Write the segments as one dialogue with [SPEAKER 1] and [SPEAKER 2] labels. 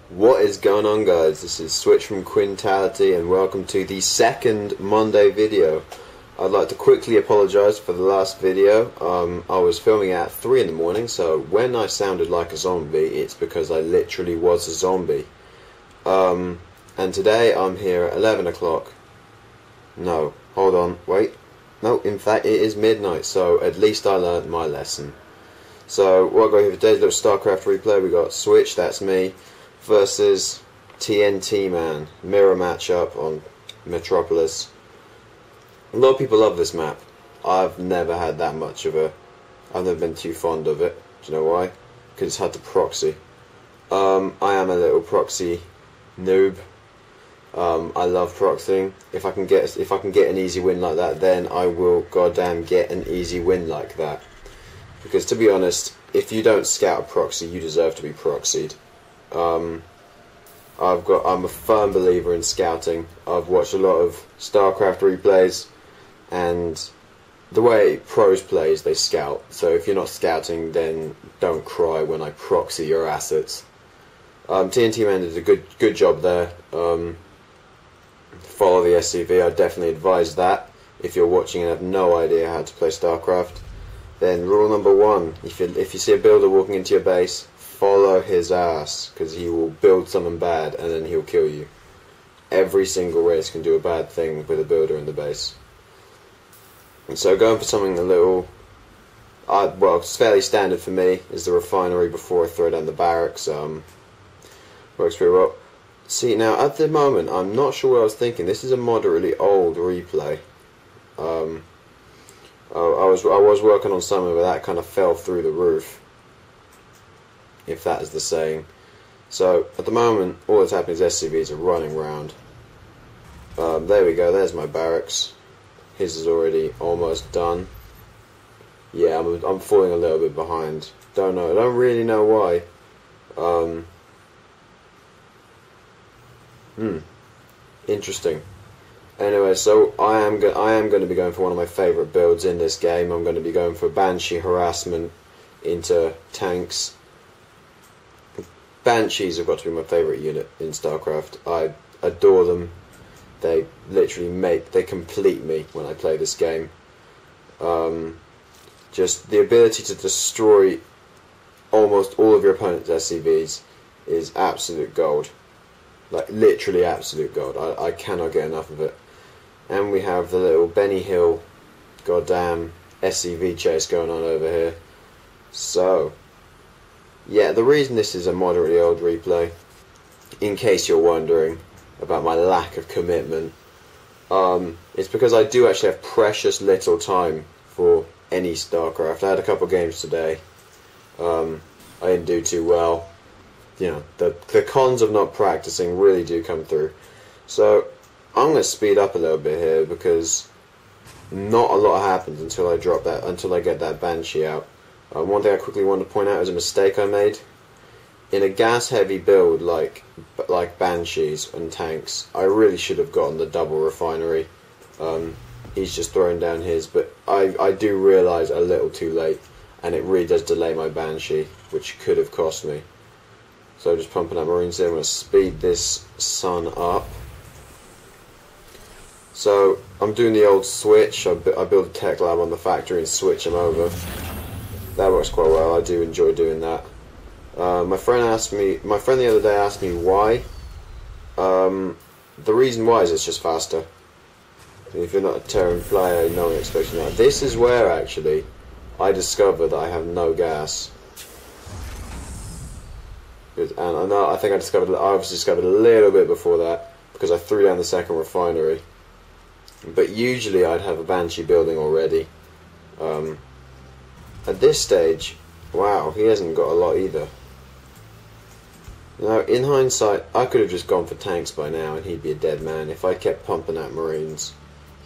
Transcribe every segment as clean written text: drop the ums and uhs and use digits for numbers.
[SPEAKER 1] What is going on, guys? This is Switch from QuinTality and welcome to the second Monday video. I'd like to quickly apologise for the last video. I was filming at 3 in the morning, so when I sounded like a zombie, it's because I literally was a zombie. And today I'm here at 11 o'clock. No, hold on, wait. No, in fact it is midnight, so at least I learnt my lesson. So what I got here for today's little StarCraft replay, we got Switch, that's me, versus TNT Man, mirror matchup on Metropolis. A lot of people love this map. I've never had that much of a... I've never been too fond of it. Do you know why? Because it's hard to proxy. I am a little proxy noob. I love proxying. If I can get an easy win like that, then I will goddamn get an easy win like that. Because to be honest, if you don't scout a proxy, you deserve to be proxied. I'm a firm believer in scouting. I've watched a lot of StarCraft replays, and the way pros plays, they scout. So if you're not scouting, then don't cry when I proxy your assets. TNT Man did a good job there. Follow the SCV. I definitely advise that. If you're watching and have no idea how to play StarCraft, then rule number 1: if you see a builder walking into your base, follow his ass, because he will build something bad and then he'll kill you. Every single race can do a bad thing with a builder in the base. And so going for something a little, well, it's fairly standard for me, is the refinery before I throw down the barracks. Works pretty well. See, now at the moment I'm not sure what I was thinking. This is a moderately old replay. I was working on something where that kind of fell through the roof, if that is the saying. So at the moment all that's happening is SCVs are running around. There we go, there's my barracks. His is already almost done. Yeah, I'm falling a little bit behind. Don't really know why. Interesting. Anyway, so I am going to be going for one of my favourite builds in this game. I'm going to be going for Banshee harassment into tanks. Banshees have got to be my favourite unit in StarCraft. I adore them. They literally they complete me when I play this game. Just the ability to destroy almost all of your opponent's SCVs is absolute gold. Like, literally absolute gold. I cannot get enough of it. And we have the little Benny Hill goddamn SCV chase going on over here. So, yeah, the reason this is a moderately old replay, in case you're wondering about my lack of commitment, it's because I do actually have precious little time for any StarCraft. I had a couple games today. I didn't do too well. You know, the cons of not practicing really do come through. So I'm going to speed up a little bit here, because not a lot happens until I get that Banshee out. One thing I quickly want to point out is a mistake I made. In a gas-heavy build like Banshees and tanks, I really should have gotten the double refinery. He's just throwing down his, but I do realise a little too late, and it really does delay my Banshee, which could have cost me. So just pumping out Marines here. I'm going to speed this sun up. So I'm doing the old switch. I build a tech lab on the factory and switch them over. That works quite well. I do enjoy doing that. My friend the other day asked me why. The reason why is it's just faster. If you're not a Terran player, no one expects you to know. This is where actually I discovered that I have no gas. And I think I obviously discovered a little bit before that, because I threw down the second refinery. But usually I'd have a Banshee building already. At this stage, wow, he hasn't got a lot either. Now, in hindsight, I could have just gone for tanks by now and he'd be a dead man if I kept pumping out Marines.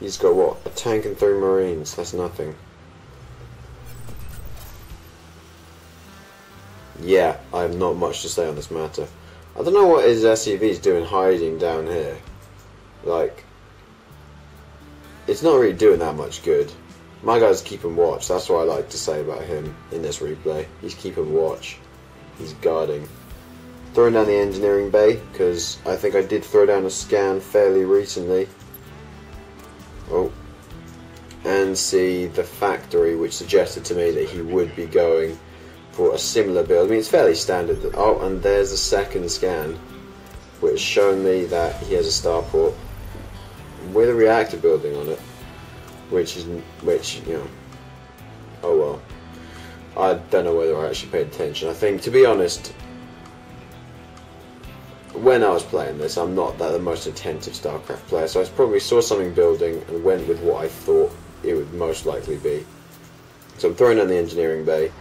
[SPEAKER 1] He's got, what, a tank and 3 Marines, that's nothing. Yeah, I have not much to say on this matter. I don't know what his SCV's doing hiding down here. Like, it's not really doing that much good. My guy's keeping watch, that's what I like to say about him in this replay. He's keeping watch. He's guarding. Throwing down the engineering bay, because I think I did throw down a scan fairly recently. Oh. And see the factory, which suggested to me that he would be going for a similar build. I mean, it's fairly standard. Oh, and there's a second scan, which showed me that he has a starport with a reactor building on it, which, you know, oh well. I don't know whether I actually paid attention. I think, to be honest, when I was playing this, I'm not the most attentive StarCraft player, so I probably saw something building and went with what I thought it would most likely be. So I'm throwing down the engineering bay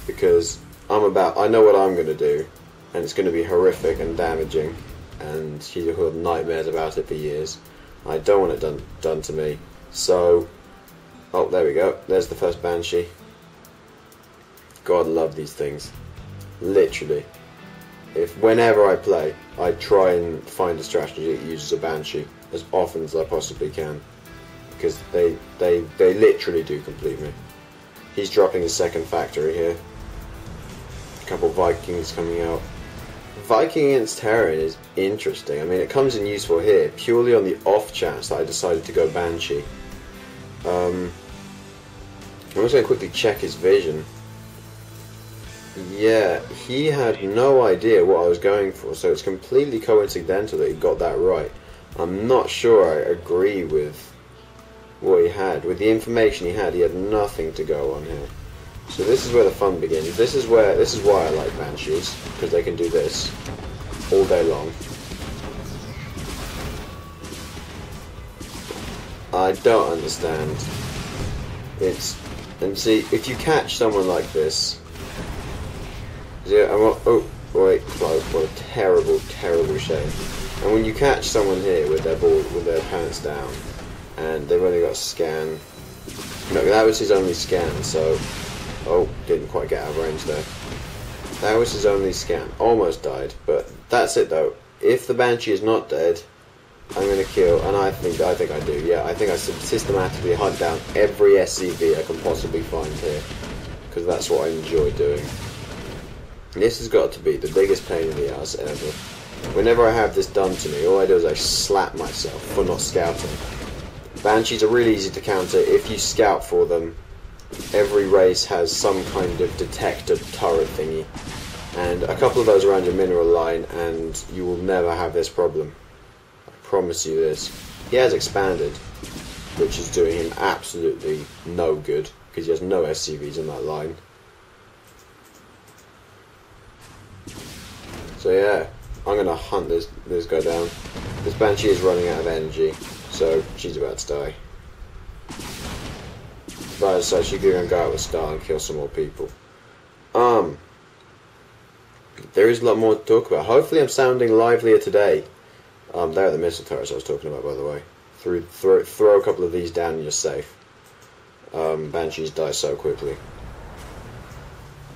[SPEAKER 1] because I know what I'm going to do, and it's going to be horrific and damaging, and he's heard nightmares about it for years. I don't want it done to me. So, oh, there we go. There's the first Banshee. God, I love these things. Literally. Whenever I play, I try and find a strategy that uses a Banshee as often as I possibly can, because they literally do complete me. He's dropping his second factory here. A couple Vikings coming out. Viking against Terran is interesting. I mean, it comes in useful here purely on the off chance that I decided to go Banshee. I'm just going to quickly check his vision. Yeah, he had no idea what I was going for, so it's completely coincidental that he got that right. I'm not sure I agree with what he had. With the information he had nothing to go on here. So this is where the fun begins. This is why I like Banshees, because they can do this all day long. I don't understand. And see, if you catch someone like this, yeah, oh wait, what a terrible, terrible shame. And when you catch someone here with their pants down, and they've only got a scan. No, that was his only scan, so oh, didn't quite get out of range there. That was his only scan. Almost died, but that's it though. If the Banshee is not dead, I'm gonna kill, and I think I do. Yeah, I think I systematically hunt down every SCV I can possibly find here, because that's what I enjoy doing. This has got to be the biggest pain in the ass ever. Whenever I have this done to me, all I do is I slap myself for not scouting. Banshees are really easy to counter if you scout for them. Every race has some kind of detector turret thingy, and a couple of those around your mineral line, and you will never have this problem. I promise you this. He has expanded, which is doing him absolutely no good, because he has no SCVs in that line. So yeah, I'm gonna hunt this guy down. This Banshee is running out of energy, so she's about to die. But so she's gonna go out with Star and kill some more people. There is a lot more to talk about. Hopefully I'm sounding livelier today. They're the missile turrets I was talking about, by the way. Throw a couple of these down and you're safe. Banshees die so quickly.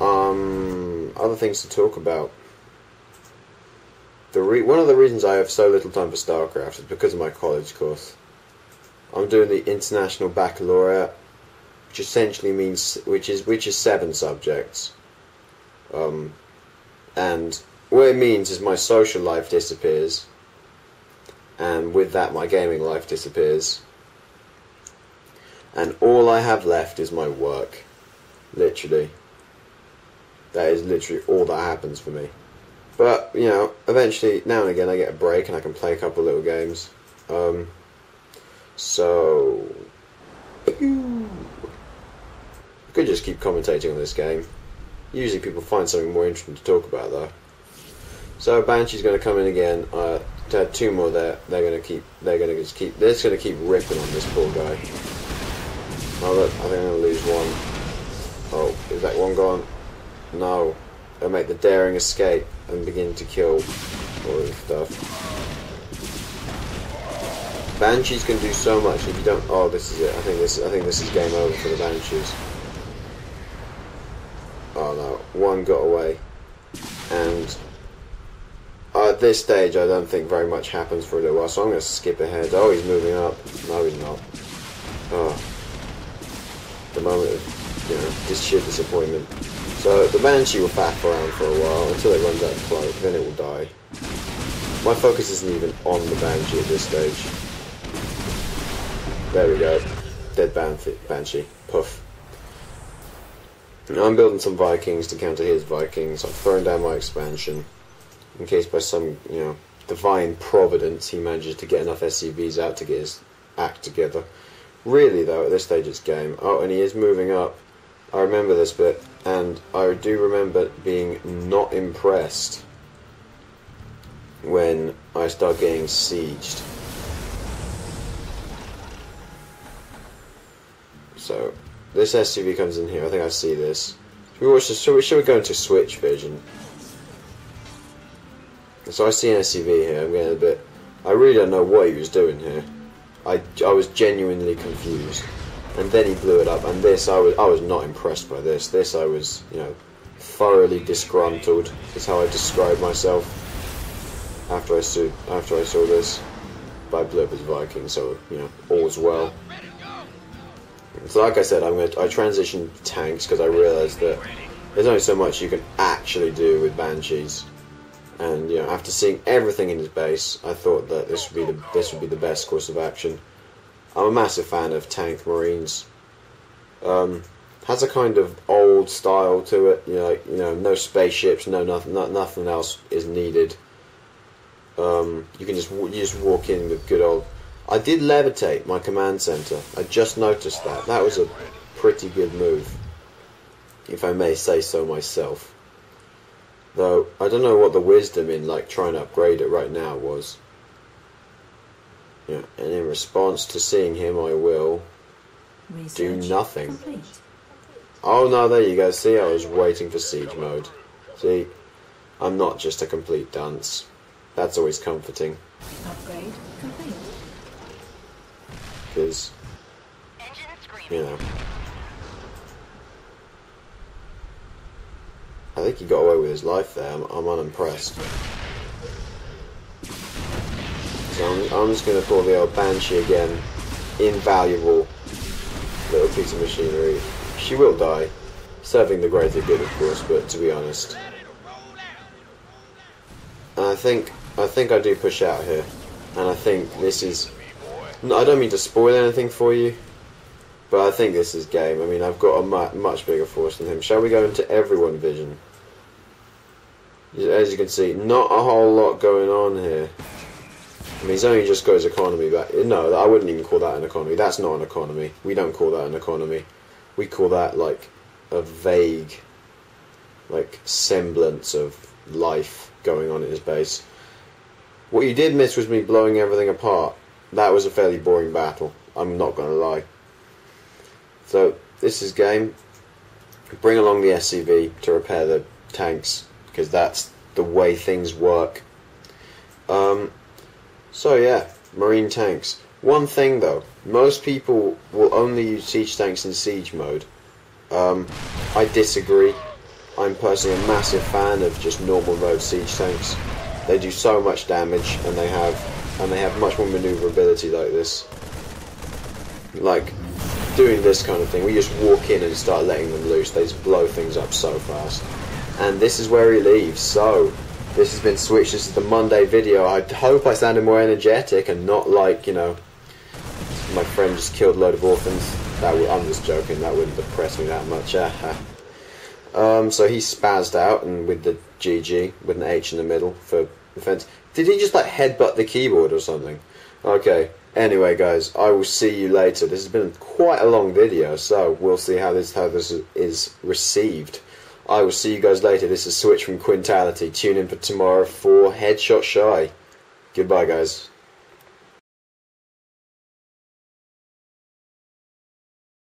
[SPEAKER 1] Other things to talk about. One of the reasons I have so little time for StarCraft is because of my college course. I'm doing the International Baccalaureate, which essentially means which is 7 subjects. And what it means is my social life disappears, and with that my gaming life disappears, and all I have left is my work. Literally. That is literally all that happens for me. But, you know, eventually, now and again, I get a break and I can play a couple of little games. So, I could just keep commentating on this game. Usually people find something more interesting to talk about, though. So, Banshee's going to come in again. To add 2 more there. They're going to keep ripping on this poor guy. Oh, look, I think I'm going to lose one. Oh, is that one gone? No. They'll make the daring escape and begin to kill all this stuff. Banshees can do so much if you don't. Oh, this is it. I think this is game over for the Banshees. Oh no, one got away, and at this stage I don't think very much happens for a little while. So I'm going to skip ahead. Oh, he's moving up. No, he's not. Oh, the moment of, you know, this sheer disappointment. So the Banshee will faff around for a while until it runs out of cloak, then it will die. My focus isn't even on the Banshee at this stage. There we go. Dead Banshee. Puff. Now I'm building some Vikings to counter his Vikings. I'm throwing down my expansion in case by some, divine providence he manages to get enough SCVs out to get his act together. Really though, at this stage it's game. Oh, and he is moving up. I remember this bit, and I do remember being not impressed when I start getting sieged. So this SCV comes in here. I think I see this. Should we go into switch vision? So I see an SCV here. I'm getting a bit. I really don't know what he was doing here. I was genuinely confused. And then he blew it up. And this, I was not impressed by this. This, I was, thoroughly disgruntled. Is how I describe myself. After I saw this, but I blew up his Viking. So all's well. So like I said, I transitioned to tanks because I realised that there's only so much you can actually do with Banshees. And after seeing everything in his base, I thought that this would be the best course of action. I'm a massive fan of tank marines. Has a kind of old style to it. No spaceships, nothing else is needed. You just walk in with good old. I did levitate my command center. I just noticed that. That was a pretty good move, if I may say so myself. Though, I don't know what the wisdom in trying to upgrade it right now was. And in response to seeing him, I will do nothing.
[SPEAKER 2] Complete.
[SPEAKER 1] Oh no, there you go. See, I was waiting for siege mode. See, I'm not just a complete dunce. That's always comforting.
[SPEAKER 2] Upgrade complete.
[SPEAKER 1] Because, I think he got away with his life there. I'm unimpressed. So I'm just going to call the old Banshee again. Invaluable little piece of machinery. She will die. Serving the greater good, of course, but to be honest. And I think I do push out here. And I think this is... No, I don't mean to spoil anything for you. But I think this is game. I mean, I've got a much bigger force than him. Shall we go into everyone vision? As you can see, not a whole lot going on here. I mean, he's only just got his economy back. No, I wouldn't even call that an economy. That's not an economy. We don't call that an economy. We call that, a vague, semblance of life going on in his base. What you did miss was me blowing everything apart. That was a fairly boring battle. I'm not going to lie. So, this is game. Bring along the SCV to repair the tanks, because that's the way things work. So yeah, marine tanks. One thing though, most people will only use siege tanks in siege mode. I disagree. I'm personally a massive fan of just normal mode siege tanks. They do so much damage, and they have much more maneuverability like this. Doing this kind of thing, we just walk in and start letting them loose. They just blow things up so fast. And this is where he leaves. So, this has been Switch. This is the Monday video. I hope I sounded more energetic and not my friend just killed a load of orphans. I'm just joking. That wouldn't depress me that much. So he spazzed out, and with the GG, with an H in the middle for defense. Did he just headbutt the keyboard or something? Okay. Anyway, guys, I will see you later. This has been quite a long video, so we'll see how this is received. I will see you guys later. This is Switch from QuinTality. Tune in for tomorrow for Headshot Shy. Goodbye, guys.